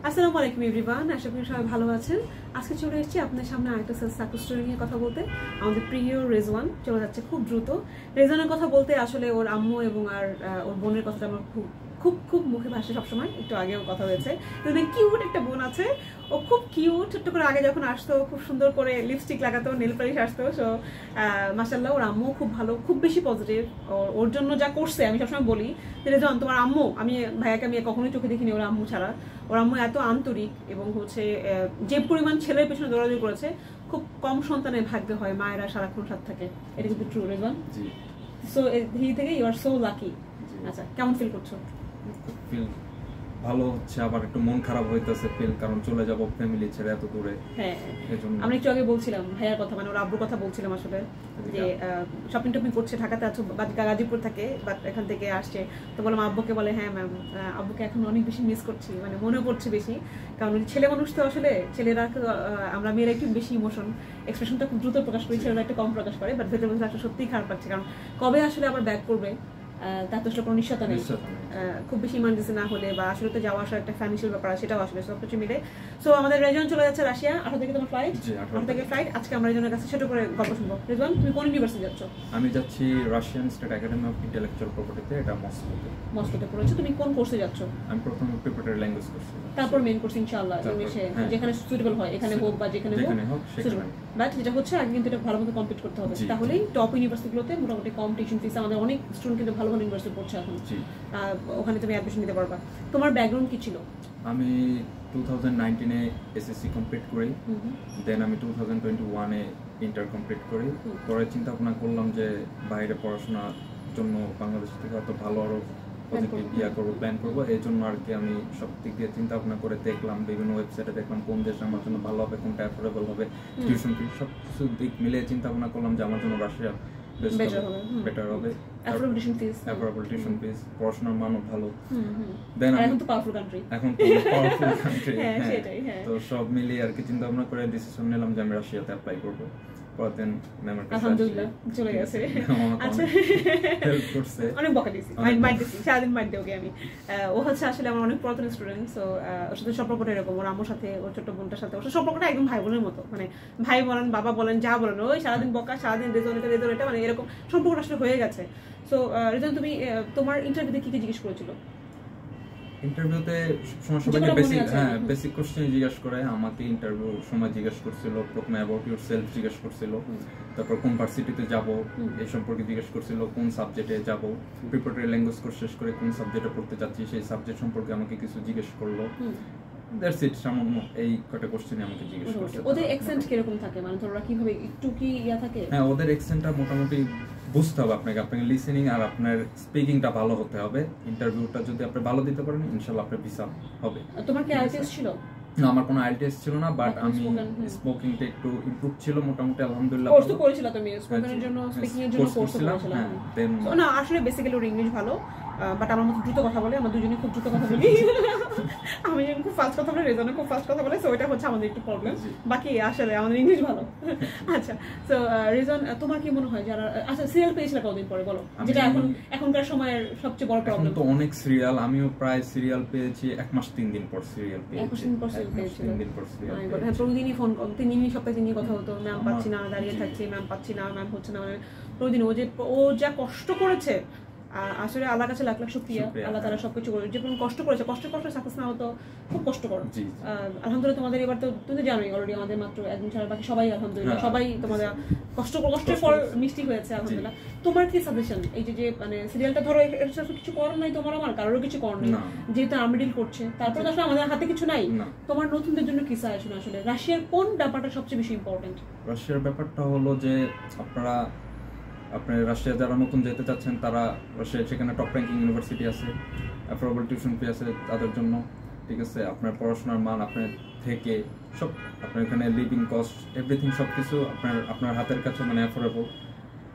আসসালামু আলাইকুম এভরিওয়ান, আশা করি সবাই ভালো আছেন। আজকে চলে এসেছি আপনার সামনে আরেকটা সাকসেস স্টোরি নিয়ে কথা বলতে। আমাদের প্রিয় রেজওয়ান চলে যাচ্ছে খুব দ্রুত। রেজওয়ানের কথা বলতে আসলে ওর আম্মু এবং ওর বোনের কথাটা আমার খুব খুব খুব মুখে ভাসে সবসময়। একটু আগেও কথা হয়েছে, কিউট একটা বোন আছে, ও খুব কিউট। ছোট্ট করে আগে যখন আসতো খুব সুন্দর করে লিপস্টিক লাগাতো, নেল পালিশ আসতো। সো মাশাআল্লাহ ওর আম্মু খুব ভালো, খুব বেশি পজিটিভ। ওর জন্য যা করছে আমি সবসময় বলি রেজওয়ান তোমার আম্মু, আমি ভাইয়াকে আমি কখনোই চোখে দেখিনি ওর আম্মু ছাড়া। ওর আম্মু এত আন্তরিক এবং হচ্ছে যে পরিমাণ ছেলের পেছনে দৌড়াদৌড়ি করেছে, খুব কম সন্তানের ভাগ্যে হয় মায়েরা সারাক্ষণ সাথে থাকে। এটা কিন্তু ট্রু রেজওয়ান। সো এই থেকে ইউ আর সো লাকি। আচ্ছা, কেমন ফিল করছো? ফিল ভালো হচ্ছে, আবার একটু মন খারাপ হইতেছে ফিল, কারণ চলে যাব ফ্যামিলি ছেড়ে এত দূরে। হ্যাঁ, আমরা একটু আগে বলছিলাম ভাইয়ার কথা, মানে ওর আব্বুর কথা বলছিলাম আসলে, যে শপিং টপিং করছে, ঢাকাতে আছে, গাজীপুর থাকে, বাট এখান থেকে আসছে। তো বললাম আব্বুকে, বলে হ্যাঁ ম্যাম, আব্বুকে এখন অনেক বেশি মিস করছি, মানে মনে পড়ছে বেশি। কারণ ছেলে মানুষ তো আসলে, ছেলেরা আমরা মেয়েরা একটু বেশি ইমোশন এক্সপ্রেশনটা খুব দ্রুত প্রকাশ করি, ছেলেরা একটু কম প্রকাশ করে। বাট ভেতরে ভেতরে আসলে সত্যিই খারাপ লাগছে, কারণ কবে আসলে আবার ব্যাক করবে তার তো আসলে কোনো নিশ্চয়তা নেই। খুব বেশি ইমার্জেন্সি না হলে, বা আসলে তো যাওয়া আসার একটা ফাইন্যান্সিয়াল ব্যাপার, সেটাও আসলে সবকিছু মিলে। সো আমাদের রেজন চলে যাচ্ছে রাশিয়া, 18 থেকে তোমার ফ্লাইট, 18 থেকে ফ্লাইট। আজকে আমরা রেজনের কাছে ছোট করে গল্প শুনবো। রেজন, তুমি কোন ইউনিভার্সিটি যাচ্ছ? আমি যাচ্ছি Russian state academy of intellectual প্রপার্টিতে, এটা মস্কোতে। মস্কোতে পড়েছো। তুমি কোন কোর্সে যাচ্ছ? আমি প্রথমে প্রিপারেটরি ল্যাঙ্গুয়েজ কোর্স, তারপর মেইন কোর্স ইনশাআল্লাহ ইংলিশে, যেখানে সুটেবল হয়, এখানে হোক বা যেখানে হোক সুটেবল। বাট যেটা হচ্ছে আগে কিন্তু এটা ভালো মতো কমপ্লিট করতে হবে, তাহলেই টপ ইউনিভার্সিটিগুলোতে মোটামুটি কম টিউশন ফিস। আমাদের অনেক স্টুডেন্ট কিন্তু ভালো ভালো ইউনিভার্সিটি পড়ছে এখন, ওখানে তুমি অ্যাডমিশন নিতে পারবা। তোমার ব্যাকগ্রাউন্ড কি ছিল? আমি 2019-এ এসএসসি কমপ্লিট করি, দেন আমি 2021-এ ইন্টার কমপ্লিট করি। পরে চিন্তা ভাবনা করলাম যে বাইরে পড়াশোনার জন্য বাংলাদেশ থেকে হয়তো ভালো আরো পজিটিভ করবো, প্ল্যান করবো। এই জন্য আর কি আমি সব দিক দিয়ে চিন্তা ভাবনা করে দেখলাম, বিভিন্ন ওয়েবসাইটে দেখলাম কোন দেশ আমার জন্য ভালো হবে, কোনটা অ্যাফোর্ডেবল হবে, টিউশন ফি সব কিছু দিক মিলিয়ে চিন্তা ভাবনা করলাম যে আমার জন্য রাশিয়া বেটার হবে। অ্যাফোর্ডেবল টিউশন ফিস, পড়াশোনার মানও ভালো। দেন এখন তো পাওয়ারফুল কান্ট্রি, তো সব মিলিয়ে আর কি চিন্তা ভাবনা করে ডিসিশন নিলাম যে আমি রাশিয়াতে অ্যাপ্লাই করবো। আলহামদুলিল্লাহ চলে গেছে। আচ্ছা, হেল্প করছে, অনেক বকা দিয়েছি, মাইট দিয়েছি, সারাদিন মাইট দেই ওকে আমি। ও হচ্ছে আসলে আমার অনেক পুরাতন স্টুডেন্ট। সো ওর সাথে সম্পর্কটা এরকম, ওর আম্মুর সাথে, ওর ছোট্ট বোনটার সাথে ওর সম্পর্কটা একদম ভাই বোনের মতো। মানে ভাই বলেন, বাবা বলেন, যা বলেন, ওই সারাদিন বকা, সারাদিন রেজন এটা, মানে এরকম সম্পর্কটা আসলে হয়ে গেছে। সো রেজন, তুমি তোমার ইন্টারভিউতে কি কি জিজ্ঞেস করেছিল? ইন্টারভিউতে সবাইকে বেসিক কোশ্চেন জিজ্ঞেস করে। আমাকে ইন্টারভিউ সময় জিজ্ঞেস করছিল প্রথমে অ্যাবাউট ইউর সেলফ জিজ্ঞেস করছিল, তারপর কোন ভার্সিটিতে যাব এই সম্পর্কে জিজ্ঞেস করছিল, কোন সাবজেক্টে যাব, প্রিপারেটরি ল্যাঙ্গুয়েজ কোর্স শেষ করে কোন সাবজেক্টে পড়তে চাচ্ছি সেই সাবজেক্ট সম্পর্কে আমাকে কিছু জিজ্ঞেস করলো। দ্যাটস ইট, সামান্য এই কয়টা কোশ্চেনই আমাকে জিজ্ঞেস করছে। ওদের অ্যাকসেন্ট কিরকম থাকে, মানে তোমরা কিভাবে একটু কি ইয়া থাকে? হ্যাঁ, ওদের অ্যাকসেন্টটা মোটামুটি বুঝতে হবে আপনাকে লিসেনিং আর আপনার স্পিকিংটা ভালো হতে হবে। ইন্টারভিউটা যদি আপনি ভালো দিতে পারেন ইনশাআল্লাহ আপনার ভিসা হবে। তোমার কি আইএলটিএস ছিল? না, আমার কোনো আইএলটিএস ছিল না, বাট আমি স্মোকিংটা একটু ইমপ্রুভ ছিল মোটামুটি, আলহামদুলিল্লাহ। কোর্স তো করেছিল তুমি স্পোকেনের জন্য, স্পিকিং এর জন্য কোর্স করেছিল? না, আসলে বেসিক্যালি ওর ইংলিশ ভালো, বাট আমার মতো দ্রুত কথা বলে, আমরা দুজনেই খুব দ্রুত কথা বলি। আমি যখন খুব ফাস্ট কথা বলে, রেজনও খুব ফাস্ট কথা বলে, সো এটা হচ্ছে আমাদের একটু প্রবলেম। বাকি আসলে আমাদের ইংলিশ ভালো। আচ্ছা, সো রেজন, তোমার কি মনে হয় যারা, আচ্ছা সিরিয়াল পেয়েছিল কতদিন পরে বলো, যেটা এখনকার সময়ের সবচেয়ে বড় প্রবলেম? তো অনেক সিরিয়াল, আমিও প্রায় সিরিয়াল পেয়েছি 1 মাস 3 দিন পর সিরিয়াল পেয়েছি। 1 মাস 3 দিন পর সিরিয়াল পেয়েছিল। হ্যাঁ, প্রতিদিনই ফোন, প্রতিদিনই সপ্তাহে নিয়ে কথা হতো, ম্যাম পাচ্ছি না, দাঁড়িয়ে থাকছি, ম্যাম পাচ্ছি না, ম্যাম হচ্ছে না, মানে প্রতিদিন ও যা কষ্ট করেছে, আসলে আল্লাহর কাছে লাখ লাখ শুকরিয়া। আল্লাহ তাআলা সবকিছু করে, যে কোন কষ্ট করেছে, কষ্ট সাকসেস না হতো খুব কষ্টকর। আলহামদুলিল্লাহ তোমাদের এবার তো তুমি জানোই অলরেডি, আমাদের মাত্র একদিন ছাড়া বাকি সবাই আলহামদুলিল্লাহ, সবাই তোমাদের কষ্টের ফল মিষ্টি হয়েছে আলহামদুলিল্লাহ। তোমার কি সাজেশন, এই যে মানে সিরিয়ালটা ধরো কিছু করার নাই তোমার, আমার কারোর কিছু করার নেই, যেহেতু আর্মি ডিল করছে, তারপরে আসলে আমাদের হাতে কিছু নাই, তোমার নতুনদের জন্য কি সাজেশন? আসলে রাশিয়ার কোন ব্যাপারটা সবচেয়ে বেশি ইম্পর্টেন্ট? রাশিয়ার ব্যাপারটা হলো যে আপনার রাশিয়া যারা নতুন যেতে চাচ্ছেন, তারা রাশিয়া সেখানে টপ র্যাঙ্কিং ইউনিভার্সিটি আছে, অ্যাফোর্ডেবল টিউশন ফি আছে তাদের জন্য, ঠিক আছে। আপনার পড়াশোনার মান আপনার থেকে সব, আপনার এখানে লিভিং কস্ট এভরিথিং সব কিছু আপনার হাতের কাছে, মানে অ্যাফোর্ডেবল।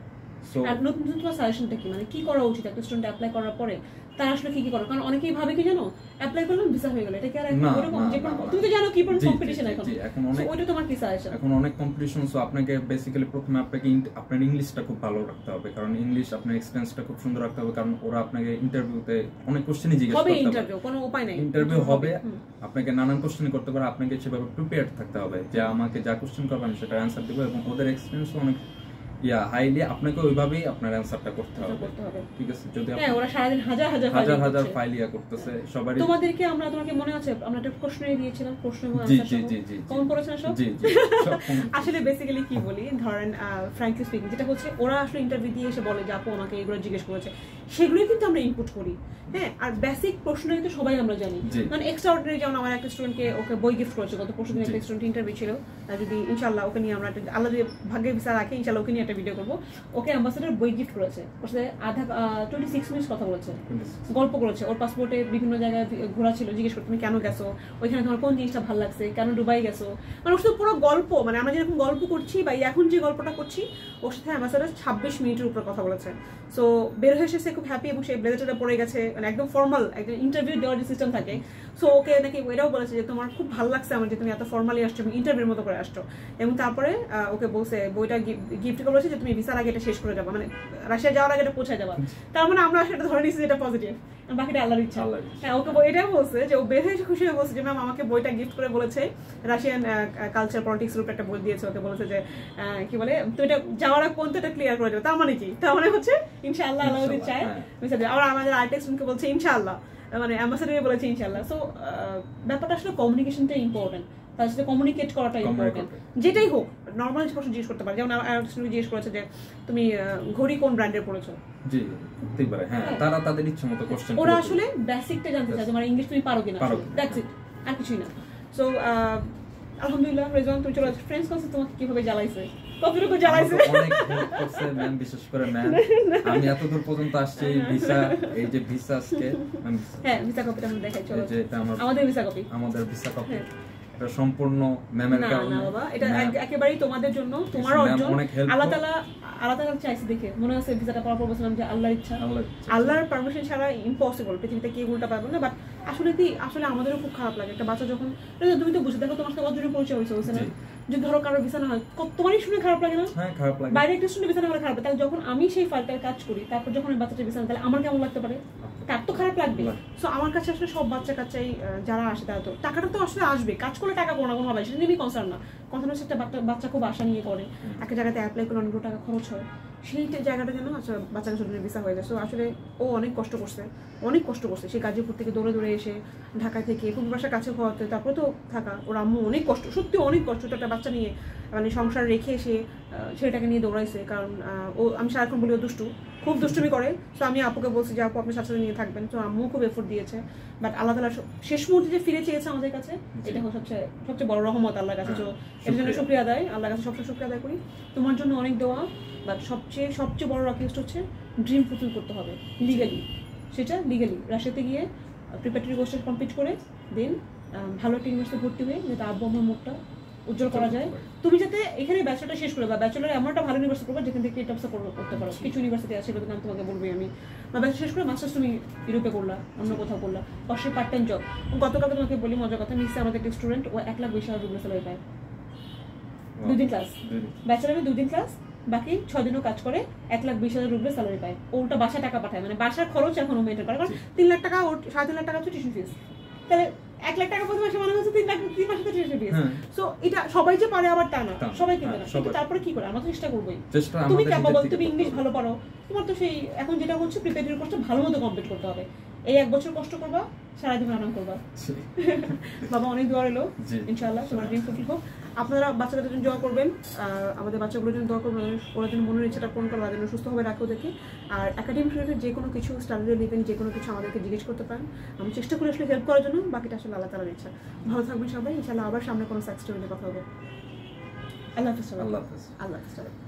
আর নতুন তোমার সাজেশনটা কি, মানে কি করা উচিত একটা স্টুডেন্ট অ্যাপ্লাই করার পরে তারা আসলে কি করার? কারণ অনেকেই ভাবে কি জানো, অ্যাপ্লাই করলাম ভিসা হয়ে গেল, এটা কি আর এরকম? যে তুমি তো জানো কি পরিমাণ কম্পিটিশন এখন, ওইটা তোমার কি সাজেশন? এখন অনেক কম্পিটিশন, সো আপনাকে বেসিক্যালি প্রথমে আপনার ইংলিশটা খুব ভালো রাখতে হবে, কারণ ইংলিশ আপনার এক্সপেরিয়েন্সটা খুব সুন্দর রাখতে হবে, কারণ ওরা আপনাকে ইন্টারভিউতে অনেক কোশ্চেনই জিজ্ঞেস করতে হবে। ইন্টারভিউ কোনো উপায় নাই, ইন্টারভিউ হবে, আপনাকে নানান কোশ্চেন করতে পারে, আপনাকে সেভাবে প্রিপেয়ার্ড থাকতে হবে যে আমাকে যা কোশ্চেন করবে আমি সেটা অ্যান্সার দেবো, এবং ওদের এক্সপেরিয়েন্স অনেক হাইলি, আপনাকে ওইভাবেই আপনার অ্যানসারটা করতে হবে, ঠিক আছে? যদি ওরা সারাদিন হাজার হাজার ফাইল করতেছে সবারই। তোমাদেরকে তোমাকে মনে আছে আমরা একটা প্রশ্নই দিয়েছিলাম, প্রশ্ন এবং অ্যানসার কমন করেছেন সব। আসলে বেসিক্যালি কি বলি, ধরেন ফ্র্যাঙ্কলি স্পিকিং যেটা হচ্ছে, ওরা আসলে ইন্টারভিউ দিয়ে এসে বলে যে আপু আমাকে এগুলো জিজ্ঞেস করেছে, সেগুলোই কিন্তু আমরা ইনপুট করি। হ্যাঁ, আর বেসিক প্রশ্ন কিন্তু সবাই আমরা জানি। মানে এক্সট্রা অর্ডিনারি, যেমন আমার একটা স্টুডেন্টকে ওকে বই গিফট করেছে গত পরশুদিন, একটা স্টুডেন্ট ইন্টারভিউ ছিল, যদি ইনশাআল্লাহ ওকে নিয়ে আমরা আল্লাহ যদি ভাগ্যে ভিসা রাখে ইনশাআল্লাহ ওকে নিয়ে একটা ভিডিও করবো। ওকে অ্যাম্বাসেডর বই গিফট করেছে, ওর সাথে 26 মিনিটস কথা বলেছে, গল্প করেছে, ওর পাসপোর্টে বিভিন্ন জায়গায় ঘোরা ছিল, জিজ্ঞেস করতে তুমি কেন গেছো, ওইখানে তোমার কোন জিনিসটা ভালো লাগছে, কেন দুবাই গেছো, মানে ওর সাথে পুরো গল্প, মানে আমরা যেরকম গল্প করছি বা এখন যে গল্পটা করছি, ওর সাথে অ্যাম্বাসেডর 26 মিনিটের উপর কথা বলেছে। সো বের হয়ে এসে খুব হ্যাপি, এবং সে ব্লেজারটা পরে গেছে, মানে একদম ফর্মাল একটা ইন্টারভিউ দেওয়ার যে সিস্টেম থাকে। সো ওকে নাকি এটাও বলেছে যে তোমার খুব ভালো লাগছে আমার যে তুমি এত ফর্মালি আসছো এবং ইন্টারভিউর মতো করে আসছো। এবং তারপরে ওকে বলছে বইটা গিফট করে বলেছে যে তুমি ভিসার আগে এটা শেষ করে যাবা, মানে রাশিয়া যাওয়ার আগে এটা পৌঁছায় যাবা। তার মানে আমরা সেটা ধরে নিচ্ছি যেটা পজিটিভ, বাকিটা আল্লাহর ইচ্ছা। হ্যাঁ, ওকে এটাও বলছে যে ও বের হয়ে খুশি হয়ে বলছে যে ম্যাম আমাকে বইটা গিফট করে বলেছে, রাশিয়ান কালচার পলিটিক্স গ্রুপ একটা বই দিয়েছে, ওকে বলেছে যে কি বলে তুমি এটা যাওয়ার আগ পর্যন্ত এটা ক্লিয়ার করে যাবে। তার মানে কি? তার মানে হচ্ছে ইনশাআল্লাহ আল্লাহ যদি চায় ভিসা দেবে। আর আমাদের আর্টিস্টকে বলছে ইনশাআল্লাহ, মানে অ্যাম্বাসেডর বলেছে ইনশাআল্লাহ। সো ব্যাপারটা আসলে কমিউনিকেশনটা ইম্পর্টেন্ট, তার সাথে কমিউনিকেট করাটা ইম্পর্টেন্ট, যেটাই হোক। নর্মাল প্রশ্ন জিজ্ঞেস করতে পারে, যেমন আর্টিস্টকে জিজ্ঞেস করেছে যে তুমি ঘড়ি কোন ব্র্যান্ডের পরেছো। জি, হতেই পারে। হ্যাঁ, তারা তাদের ইচ্ছেমতো কোশ্চেন করে। ওরা আসলে বেসিকটা জানতে চায়, মানে ইংলিশ তুমি পারো কিনা, দ্যাটস ইট, আর কিছুই না। সো আলহামদুলিল্লাহ রেজওয়ান, তুমি চলে আসছো। ফ্রেন্ডস কাছে তোমাকে কিভাবে জ্বালাইছে, কতটুকু জ্বালাইছে? অনেক হেল্প করছে ম্যাম, বিশেষ করে ম্যাম। আমি এত দূর পর্যন্ত আসছি ভিসা, এই যে ভিসা আজকে, হ্যাঁ ভিসা কপিটা আমরা দেখাই, চলো যে এটা আমাদের ভিসা কপি, আমাদের ভিসা কপি। এটা সম্পূর্ণ ম্যামের কারণে না বাবা, এটা একেবারেই তোমাদের জন্য, তোমার অর্জন। আল্লাহ তাআলা চাইছে দেখে মনে আছে ভিসাটা পাওয়ার পর বলছিলাম যে আল্লাহর ইচ্ছা, আল্লাহর পারমিশন ছাড়া ইম্পসিবল, পৃথিবীতে কেউ উল্টা পারবে না। বাট আসলে আমাদেরও খুব খারাপ লাগে, একটা বাচ্চা যখন, তুমি তো বুঝে দেখো তোমার সাথে কতজনের পরিচয় হয়েছে না, যে ধরো কারোর ভিসা না হয়, তোমারই শুনে খারাপ লাগে না? হ্যাঁ, খারাপ লাগে। বাইরে একটা স্টুডেন্ট ভিসা না হলে খারাপ লাগে, তাহলে যখন আমি সেই ফাইলটার কাজ করি, তারপর যখন ওই বাচ্চাটা ভিসা না, তাহলে আমার কেমন লাগতে পারে? তার তো খারাপ লাগবে। সো আমার কাছে আসলে সব বাচ্চাই যারা আসে, তারা তো টাকাটা তো আসলে আসবে, কাজ করলে টাকা কোনো না কোনো হবে, সেটা নিয়ে কনসার্ন না। কনসার্ন হচ্ছে একটা বাচ্চা খুব আশা নিয়ে করে, একটা জায়গাতে অ্যাপ্লাই করে অনেকগুলো টাকা খরচ হয়, সেই জায়গাটা যেন বাচ্চাকে স্টুডেন্টের ভিসা হয়ে যায়। সো আসলে ও অনেক কষ্ট করছে, সেই গাজীপুর থেকে দৌড়ে দৌড়ে এসে ঢাকা থেকে পূর্ব বাসার কাছে হওয়াতে, তারপরে তো থাকা, ওর আম্মু অনেক কষ্ট, সত্যি অনেক কষ্ট, তো একটা বাচ্চা নিয়ে মানে সংসার রেখে এসে ছেলেটাকে নিয়ে দৌড়াইছে। কারণ আমি সারাক্ষণ বলি ও দুষ্টু, খুব দুষ্টুমি করে। তো আমি আপুকে বলছি যে আপু আপনি সাথে সাথে নিয়ে থাকবেন। তো আম্মু খুব এফোর্ট দিয়েছে, বাট আল্লাহ তাআলা শেষ মুহূর্তে যে ফিরে চেয়েছে আমাদের কাছে, এটা সবচেয়ে বড় রহমত আল্লাহর কাছে। তো এর জন্য শুকরিয়া আদায়, আল্লাহর কাছে সবসময় শুকরিয়া আদায় করি। তোমার জন্য অনেক দোয়া, বাট সবচেয়ে বড় রিকোয়েস্ট হচ্ছে ড্রিম ফুলফিল করতে হবে লিগালি। সেটা লিগালি রাশিয়াতে গিয়ে প্রিপারেটরি কোর্সটা কমপ্লিট করে দেন ভালো একটা ইউনিভার্সিটিতে ভর্তি হয়ে, যাতে আব্বু আমার মুখটা উজ্জ্বল করা যায়। তুমি যাতে এখানে ব্যাচেলরটা শেষ করে, বা ব্যাচেলর এমন একটা ভালো ইউনিভার্সিটি করবে যেখান থেকে এটা করতে পারো। কিছু ইউনিভার্সিটি আছে যেগুলোর নাম তোমাকে বলবো আমি, বা ব্যাচেলর শেষ করে মাস্টার্স তুমি ইউরোপে করলা, অন্য কোথাও করলা, পাশে পার্ট টাইম জব। গতকালকে তোমাকে বলি মজার কথা, নিশ্চয়ই আমাদের একটা স্টুডেন্ট, ও 1,20,000 রুবল স্যালারি পায়, 2 দিন ক্লাস, ব্যাচেলরে 2 দিন ক্লাস, বাকি 6 দিনও কাজ করে, 1,20,000 রুবল স্যালারি পায়। ওটা বাসায় টাকা পাঠায়, মানে বাসার খরচ এখন মেনটেন করে, কারণ 3 লাখ টাকা, ওর 3.5 লাখ টাকা হচ্ছে টিউশন ফিস। তাহলে 1 লাখ টাকা প্রতি মাসে মানে হচ্ছে 3 মাসে তো টিউশন ফিস। সো এটা সবাই যে পারে আবার তা না, সবাই কিন্তু না। কিন্তু তারপরে কি করে, আমরা তো চেষ্টা করবোই। তুমি ক্যাপাবল, তুমি ইংলিশ ভালো পারো, তোমার তো সেই এখন যেটা হচ্ছে প্রিপারেটরি কোর্সটা ভালো মতো কমপ্লিট করতে হবে। এই 1 বছর কষ্ট করবা, সারা জীবন আরাম করবা। বাবা অনেক দোয়া রইলো, ইনশাআল্লাহ তোমার ড্রিম ফুলফিল হোক। আপনারা বাচ্চাদের জন্য দোয়া করবেন, আমাদের বাচ্চাগুলোর জন্য দোয়া করবেন, ওরা যেন মনের ইচ্ছাটা পূরণ করা যেন সুস্থভাবে রাখে ওদেরকে। আর একাডেমিক রিলেটেড যে কোনো কিছু, স্টাডি রিলেটেড যে কোনো কিছু আমাদেরকে জিজ্ঞেস করতে পারেন, আমি চেষ্টা করি আসলে হেল্প করার জন্য। বাকিটা আসলে আল্লাহ তাআলার ইচ্ছা। ভালো থাকবেন সবাই, ইনশাআল্লাহ আবার সামনে কোনো সাকসেস স্টোরি নিয়ে কথা হবে। আল্লাহ হাফেজ।